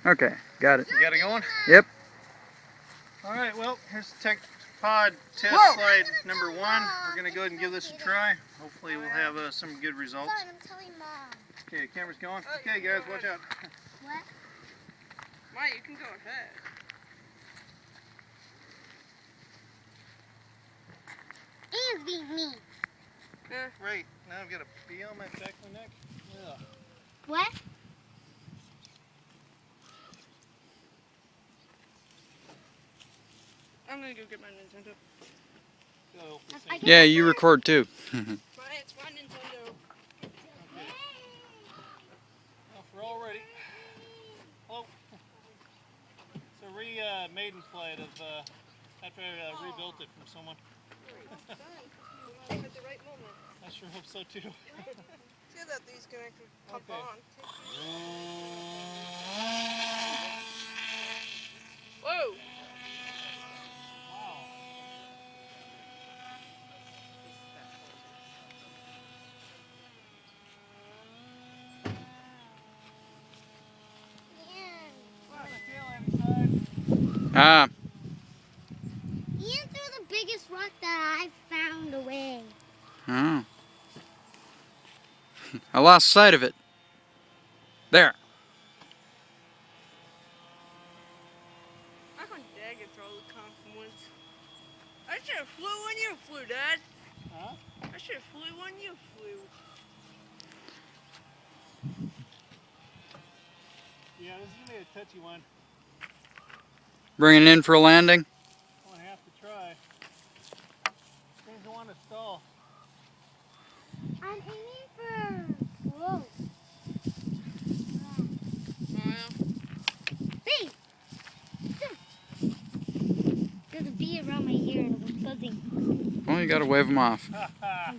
Okay, got it. You got it going? Yep. Alright, well, here's the Techpod test slide number 1. We're going to go ahead and give this a try. Hopefully we'll have some good results. I'm telling Mom. Okay, camera's going. Okay guys, watch out. What? Ma, you can go ahead. Ian's being mean. Right, now I've got a bee on my back of my neck. Yeah. What? I'm gonna go get my Nintendo. Go, Yeah, you record too. It's my Nintendo. Well, we're all ready. Hello. It's a remade in flight of after I rebuilt it from someone. At the right moment. I sure hope so too. See that these can actually pop Okay. on. Whoa! Wow. Wow, the tail end side. Ah, Ian threw the biggest rock that I've found away. oh. I lost sight of it. There. I want Dad gets all the compliments. I should have flew when you flew, Dad. Huh? I should have flew when you flew. Yeah, this is gonna be a touchy one. Bringing it in for a landing. I'm gonna have to try. Things don't want to stall. I'm aiming for. Whoa. Hey! There's a bee around my ear and it was buzzing. Well, you gotta wave them off. Okay.